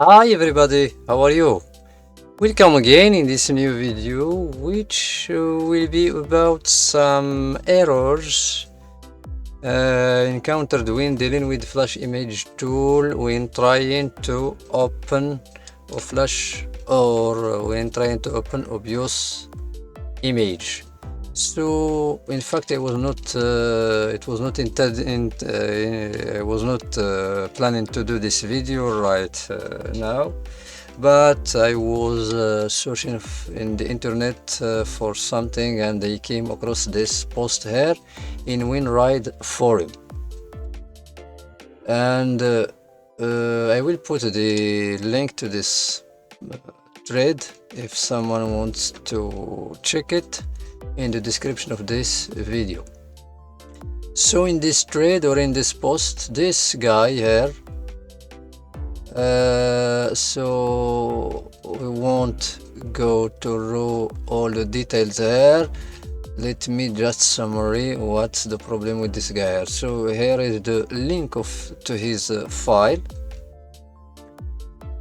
Hi everybody, how are you? Welcome again in this new video, which will be about some errors encountered when dealing with Flash image tool when trying to open a Flash or when trying to open a BIOS image. So in fact I was not it was not intended I was not planning to do this video right now, but I was searching in the internet for something, and I came across this post here in WinRide forum, and I will put the link to this thread if someone wants to check it in the description of this video. So in this thread or in this post, this guy here, so we won't go through all the details here. Let me just summary what's the problem with this guy here. So here is the link to his file,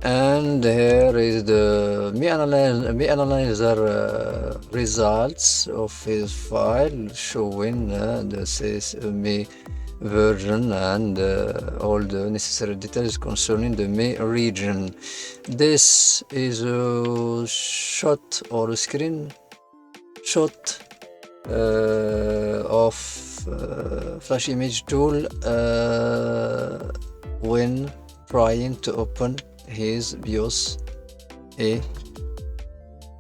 and here is the me analyzer results of his file showing the CSE version and all the necessary details concerning the me region. This is a shot or a screen shot of Flash image tool when trying to open his BIOS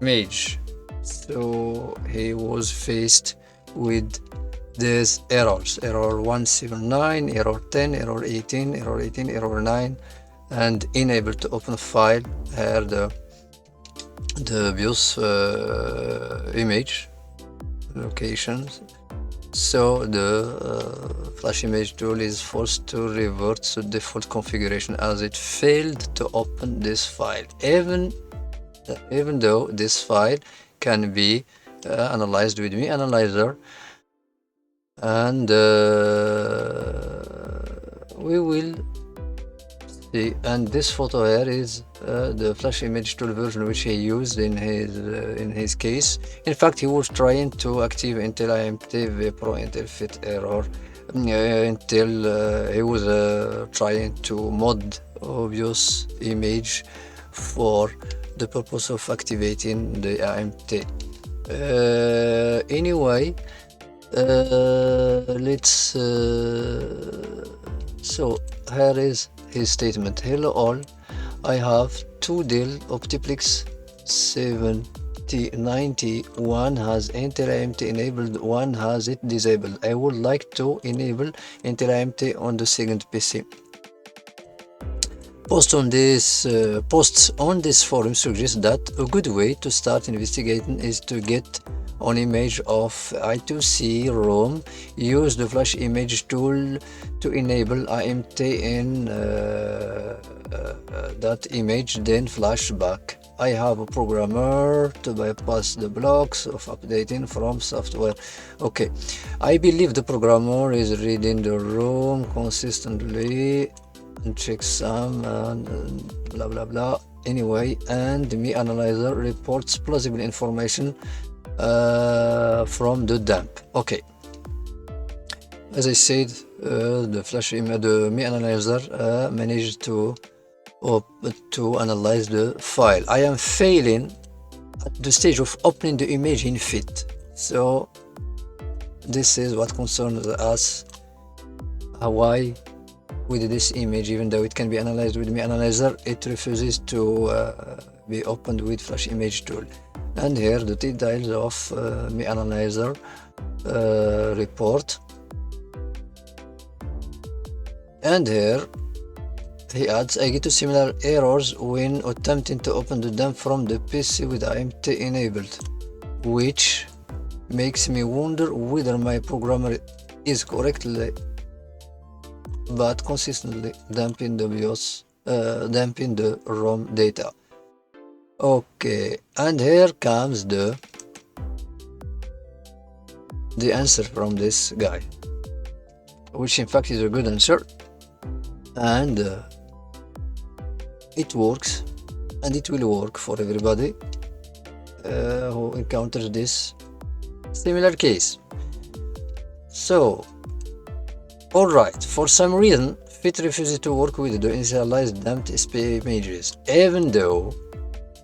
image. So he was faced with these errors: error 179, error 10, error 18, error 18, error 9, and unable to open file. Here the BIOS image locations. So the Flash image tool is forced to revert to default configuration as it failed to open this file, even though this file can be analyzed with me analyzer, and we will see. And this photo here is the Flash image tool version which he used in his case. In fact, he was trying to active Intel IMT Vpro Intel Fit error until he was trying to mod obvious image for the purpose of activating the IMT. Anyway, let's so here is his statement. Hello all, I have two Dell Optiplex 7090. One has Intel IMT enabled, one has it disabled. I would like to enable Intel IMT on the second PC. Posts on this forum suggest that a good way to start investigating is to get an image of I2C ROM. Use the Flash image tool to enable IMT in that image, then flash back. I have a programmer to bypass the blocks of updating from software. Okay, I believe the programmer is reading the ROM consistently and check some and blah blah blah. Anyway, and me analyzer reports plausible information from the dump. Okay, as I said, the me analyzer managed to analyze the file. I am failing at the stage of opening the image in Fit. So this is what concerns us. Why with this image, even though it can be analyzed with me analyzer, it refuses to be opened with Flash image tool. And here the details of me analyzer report, and here he adds, I get to similar errors when attempting to open the dump from the PC with IMT enabled, which makes me wonder whether my programmer is correctly but consistently dumping the BIOS, dumping the ROM data. Okay, and here comes the answer from this guy, which in fact is a good answer. And it works, and it will work for everybody who encounters this similar case. So, alright, for some reason Fit refuses to work with the initialized damped SPA images, even though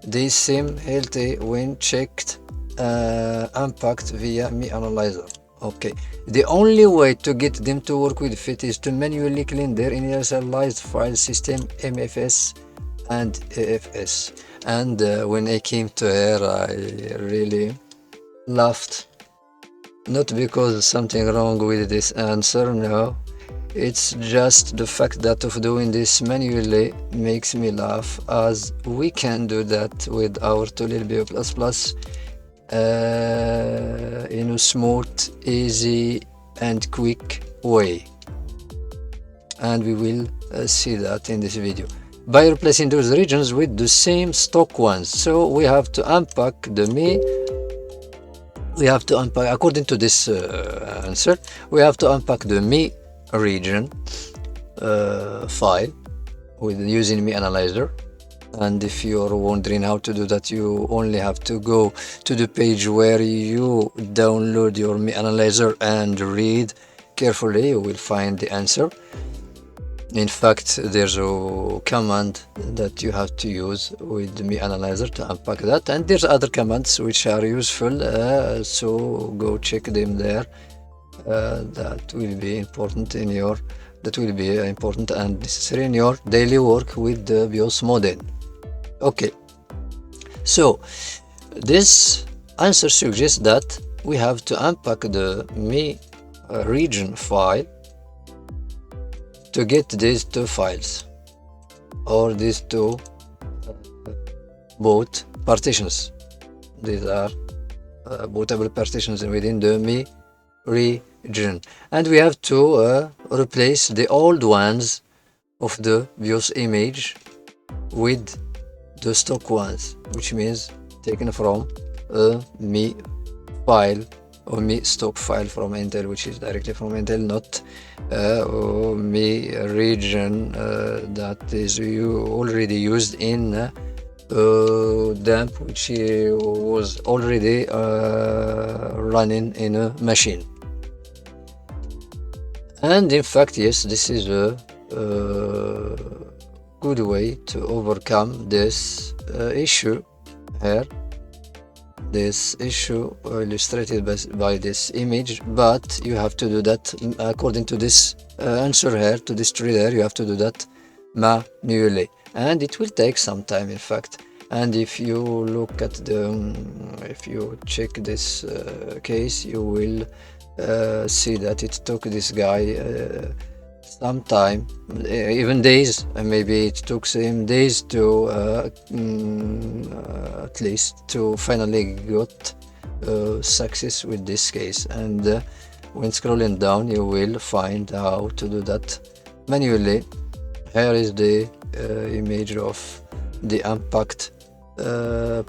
they seem healthy when checked unpacked via Mi Analyzer. Okay, the only way to get them to work with Fit is to manually clean their initialized file system MFS and AFS. And when I came to here, I really laughed. Not because something wrong with this answer, no. It's just the fact that of doing this manually makes me laugh, as we can do that with our tool LBE++ in a smooth, easy and quick way, and we will see that in this video by replacing those regions with the same stock ones. So we have to unpack the according to this answer, we have to unpack the Mi region file with using Mi Analyzer. And if you're wondering how to do that, you only have to go to the page where you download your Mi Analyzer and read carefully. You will find the answer. In fact, there's a command that you have to use with the Mi Analyzer to unpack that, and there's other commands which are useful, so go check them there. That will be important and necessary in your daily work with the BIOS model. Okay, so this answer suggests that we have to unpack the Mi region file to get these two files, or these two boot partitions. These are bootable partitions within the Mi region, and we have to replace the old ones of the BIOS image with the stock ones, which means taken from a Mi file or Mi stock file from Intel, which is directly from Intel, not Mi region that is already used in damp, which was already running in a machine. And in fact, yes, this is a good way to overcome this issue here, this issue illustrated by this image. But you have to do that according to this answer here, to this tree there. You have to do that manually, and it will take some time, in fact. And if you look at if you check this case, you will see that it took this guy some time, even days. Maybe it took him days to at least to finally got success with this case. And when scrolling down, you will find how to do that manually. Here is the image of the unpacked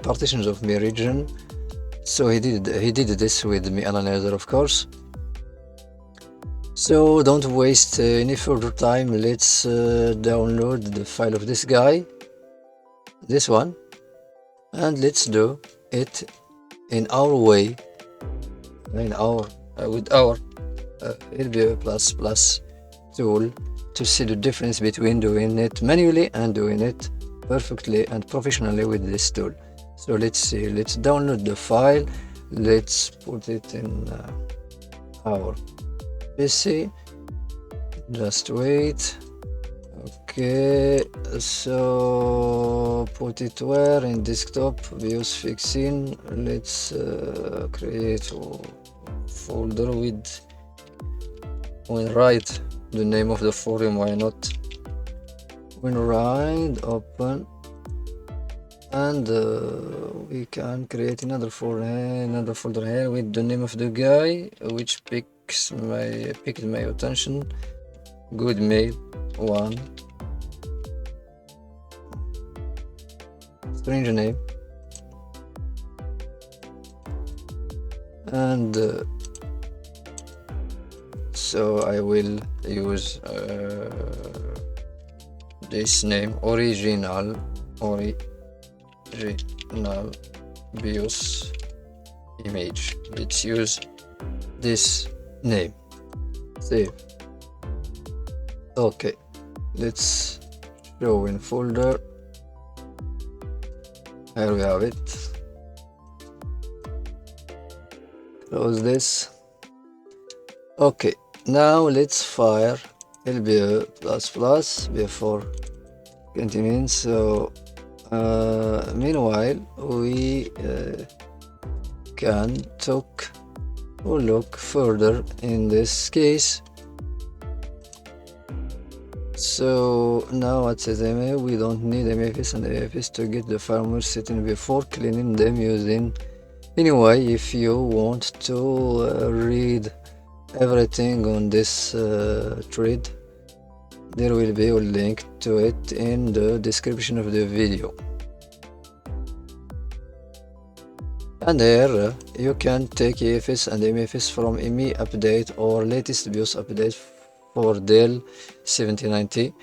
partitions of Mi region. So he did this with Mi Analyzer, of course. So don't waste any further time. Let's download the file of this guy, this one, and let's do it in our way, with our LBE++ tool, to see the difference between doing it manually and doing it perfectly and professionally with this tool. So let's see, let's download the file, let's put it in our PC. Just wait. Okay, so put it where? In desktop Bios Fixing. Let's create a folder with, when write the name of the forum, why not? When write open, and we can create another folder here with the name of the guy, which picked my attention. Good mail 1. Strange name. And so I will use this name, original BIOS image. Let's use this name. Save. Okay, let's show in folder. Here we have it. Close this. Okay, now let's fire LBE++ before continuing. So meanwhile we can look further in this case. So now at CSE we don't need MFS and AFS to get the firmware setting before cleaning them using. Anyway, if you want to read everything on this thread, there will be a link to it in the description of the video. And here you can take AFS and MFS from ME update or latest BIOS update for Dell 7090.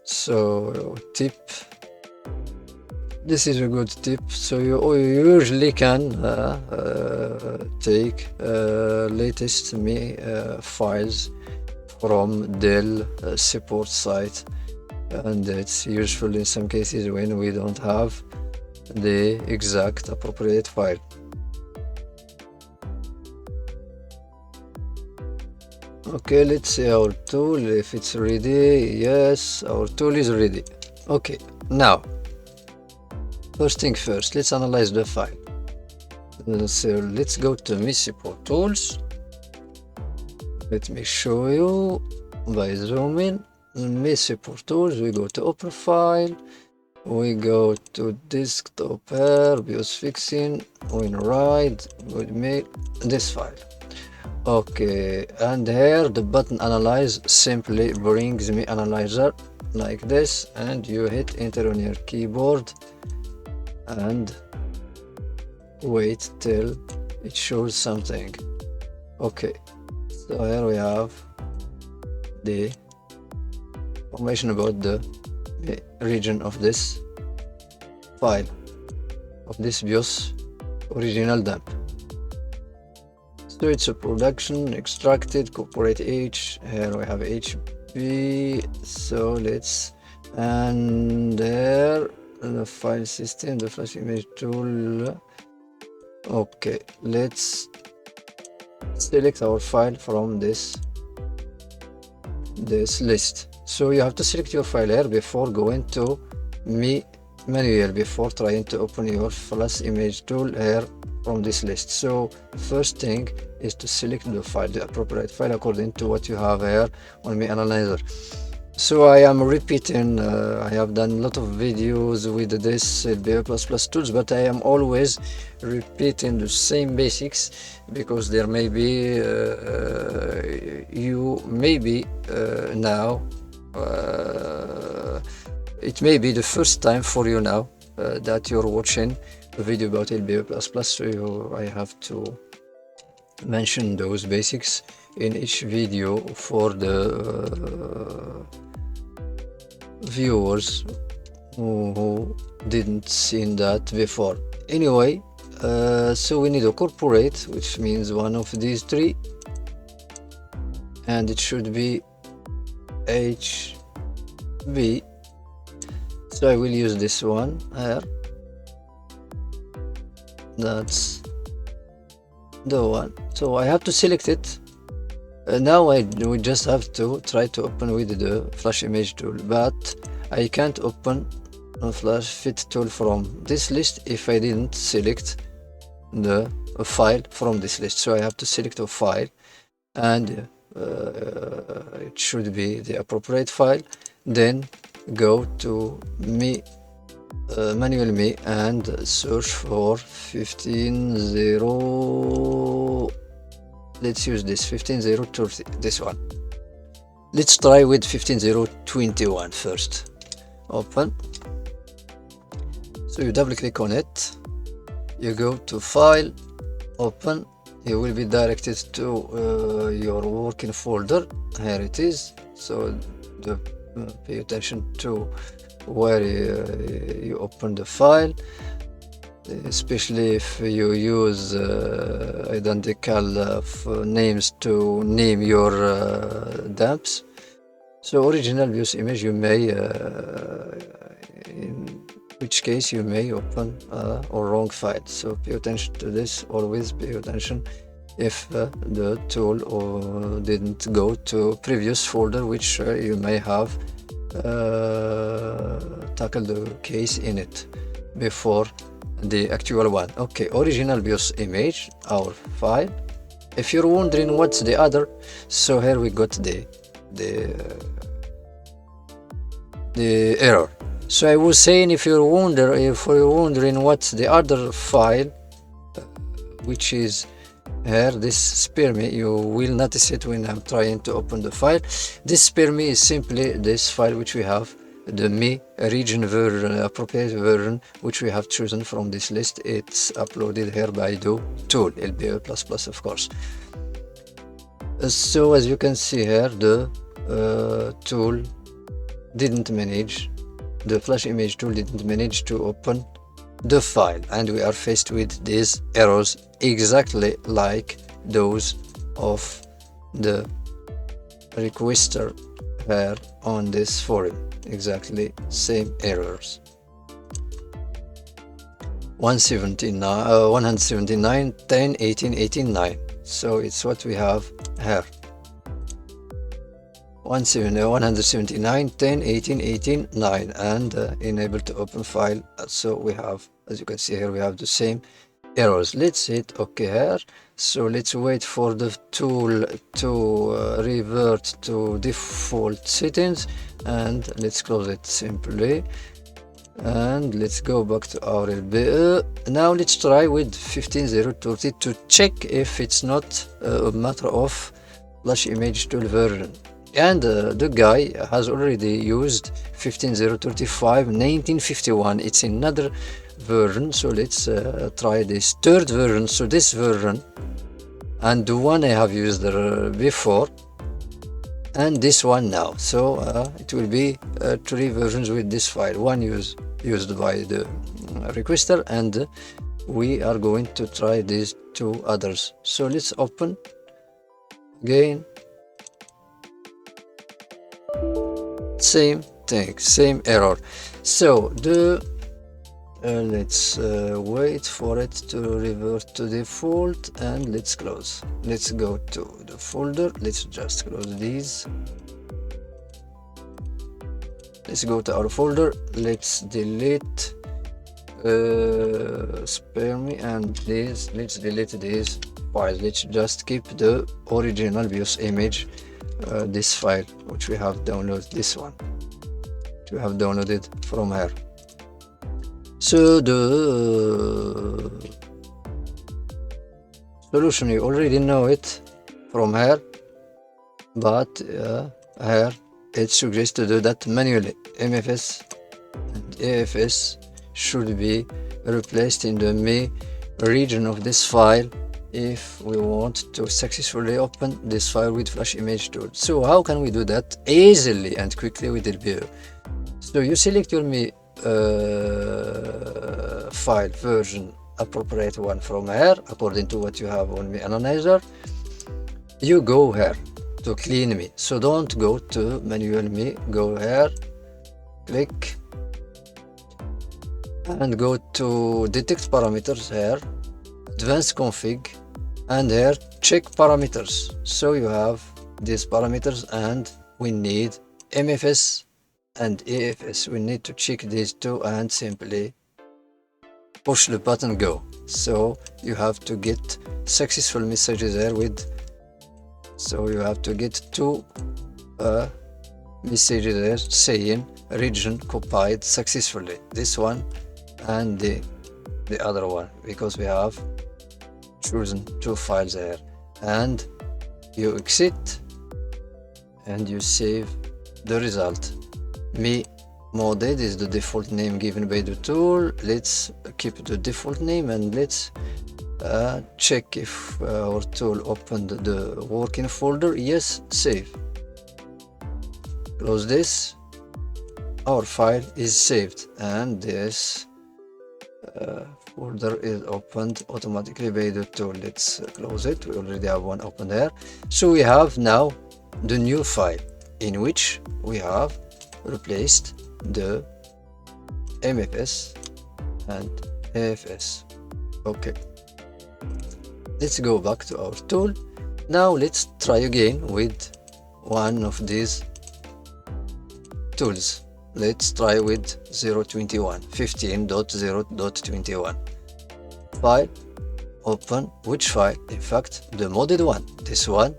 So tip, this is a good tip. So you usually can take latest ME files from Dell support site, and it's useful in some cases when we don't have the exact appropriate file. Okay, let's see our tool if it's ready. Yes, our tool is ready. Okay, now first thing first, let's analyze the file. So let's go to ME support tools. Let me show you by zooming. ME support tools, we go to open file, we go to desktop here, BIOS fixing, we write with me this file. Okay, and here the button analyze simply brings me analyzer like this, and you hit enter on your keyboard and wait till it shows something. Okay, so here we have the information about the region of this file, of this BIOS original dump. So it's a production, extracted, corporate H, here we have HB, so let's, and there the file system, the flash image tool. Okay, let's select our file from this list. So you have to select your file here before going to ME manual, before trying to open your flash image tool here from this list. So first thing is to select the file, the appropriate file according to what you have here on ME Analyzer. So I am repeating, I have done a lot of videos with this LBE++ tools, but I am always repeating the same basics because there may be, you may be now, it may be the first time for you now that you're watching a video about LBE++, so I have to mention those basics in each video for the viewers who didn't see that before. Anyway, so we need a corporate, which means one of these three, and it should be HB. So I will use this one here. That's the one. So I have to select it. Now we just have to try to open with the flash image tool, but I can't open a flash fit tool from this list if I didn't select the file from this list. So I have to select a file, and it should be the appropriate file. Then go to ME manual ME and search for 15.0. Let's use this 15.030, this one. Let's try with 15.021 first. Open. So you double click on it, you go to file, open, you will be directed to your working folder. Here it is. So the pay attention to where you open the file, especially if you use identical names to name your dumps. So original Bios image, you may in which case you may open a wrong file. So pay attention to this. Always pay attention if the tool didn't go to previous folder, which you may have tackled the case in it before the actual one. Okay, original Bios image, our file. If you're wondering what's the other, so here we got the error. So I was saying, if you're wondering what's the other file, which is here, this spare me, you will notice it when I'm trying to open the file. This spare me is simply this file which we have, the me region version, appropriate version, which we have chosen from this list. It's uploaded here by the tool LBE++, of course. So as you can see here, the tool didn't manage, the flash image tool didn't manage to open the file, and we are faced with these errors exactly like those of the requester here on this forum. Exactly same errors. 179 10 18 18 9. So it's what we have here. 179 10 18 18 9, and enable to open file. So we have, as you can see here, we have the same errors. Let's hit OK here. So let's wait for the tool to revert to default settings, and let's close it simply, and let's go back to our LBE. Now let's try with 15030 to check if it's not a matter of flash image tool version. And the guy has already used 15035 1951. It's another version, so let's try this third version. So this version and the one I have used before, and this one now. So it will be 3 versions with this file, one used by the requester, and we are going to try these 2 others. So let's open again. Same thing, same error. So the let's wait for it to revert to default, and let's close. Let's go to the folder. Let's just close these. Let's go to our folder. Let's delete spare me and this. Let's delete these files. Let's just keep the original Bios image, this file which we have downloaded, this one which we have downloaded from here. So the solution, you already know it from here, but here it suggests to do that manually. MFS and AFS should be replaced in the me region of this file if we want to successfully open this file with flash image tool. So how can we do that easily and quickly with LBE? So you select your me file version, appropriate one from here according to what you have on me analyzer. You go here to clean me, so don't go to manual me, go here, click and go to detect parameters here, advanced config, and here check parameters. So you have these parameters, and we need MFS and AFS. We need to check these 2 and simply push the button go. So you have to get successful messages there with, so you have to get 2 messages there saying region copied successfully, this one and the other one, because we have chosen 2 files there. And you exit and you save the result. Me modded is the default name given by the tool. Let's keep the default name, and let's check if our tool opened the working folder. Yes, save. Close this, our file is saved, and this folder is opened automatically by the tool. Let's close it. We already have one open there. So we have now the new file in which we have replaced the MFS and AFS. Okay, let's go back to our tool. Now let's try again with one of these tools. Let's try with 0.21, 15.0.21. File, open. Which file? In fact, the modded one. This one,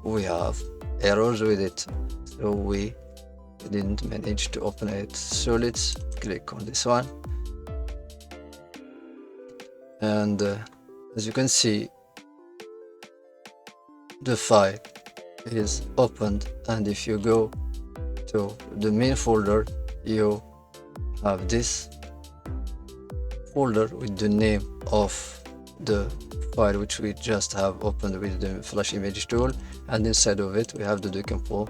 we have errors with it, so we didn't manage to open it. So let's click on this one, and as you can see, the file is opened, and if you go to the main folder, you have this folder with the name of the file which we just have opened with the flash image tool, and inside of it we have the decompile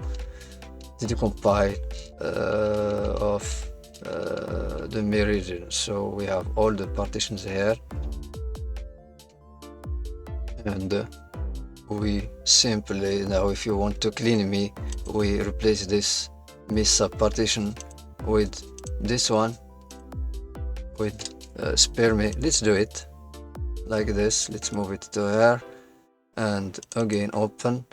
of the main region. So we have all the partitions here, and we simply, now if you want to clean me, we replace this me subpartition with this one with spare me. Let's do it like this. Let's move it to here, and again open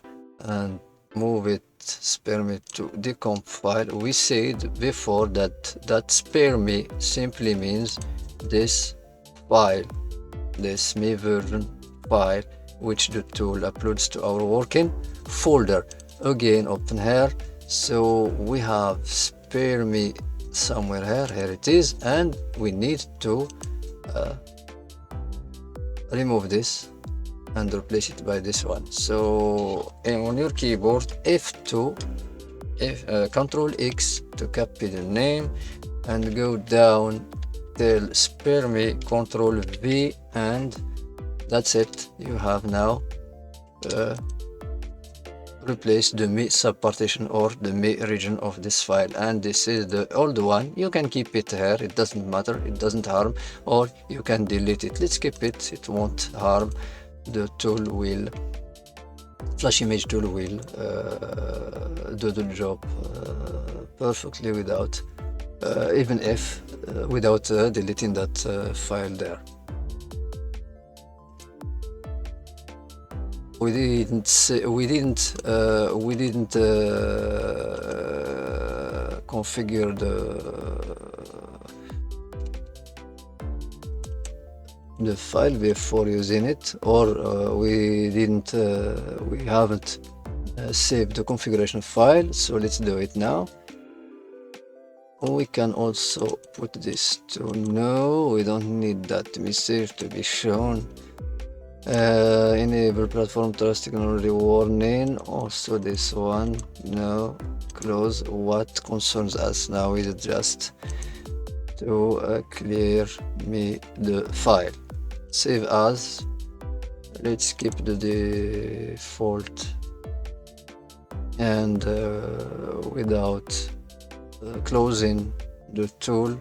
and move it, spare me to decomp file. We said before that spare me simply means this file, this me version file, which the tool uploads to our working folder. Again open here, so we have spare me somewhere here it is, and we need to remove this and replace it by this one. So on your keyboard, F2, Control X to copy the name, and go down till spare me, Control V, and that's it. You have now replaced the me subpartition or the me region of this file, and this is the old one. You can keep it here, it doesn't matter, it doesn't harm, or you can delete it. Let's keep it, it won't harm. The tool will, flash image tool will do the job perfectly without even if without deleting that file there. We didn't configure the file before using it, or we haven't saved the configuration file. So let's do it now. We can also put this to no, we don't need that message to be shown. Enable platform trust technology warning, also this one, no, close. What concerns us now is just to clear me the file. Save as. Let's keep the default and without closing the tool,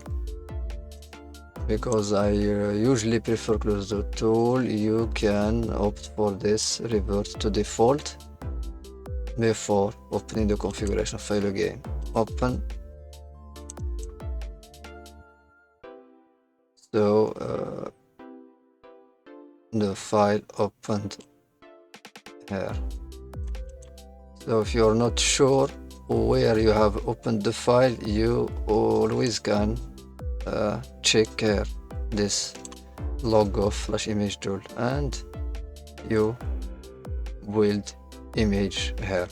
because I usually prefer close the tool. You can opt for this revert to default before opening the configuration file again. Open. So the file opened here. So if you're not sure where you have opened the file, you always can check here this log of flash image tool, and you build image here.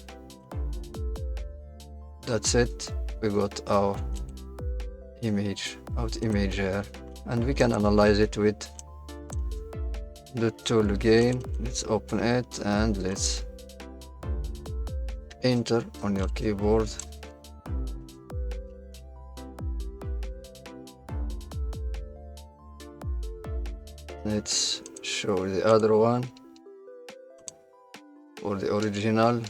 That's it, we got our image here, and we can analyze it with the tool again. Let's open it and let's enter on your keyboard. Let's show the other one or the original.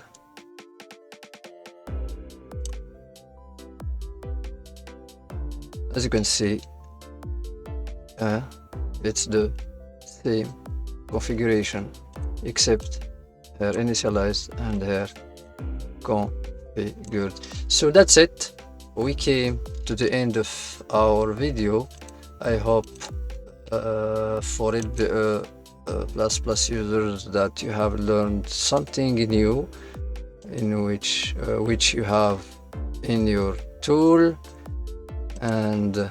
as you can see, it's the same configuration except her initialized and her configured. So that's it. We came to the end of our video. I hope for LBE ++ users that you have learned something new in which you have in your tool. And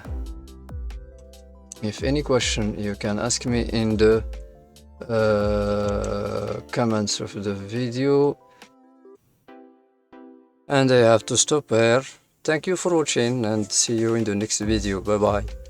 if any question, you can ask me in the comments of the video. And I have to stop here. Thank you for watching and see you in the next video. Bye bye.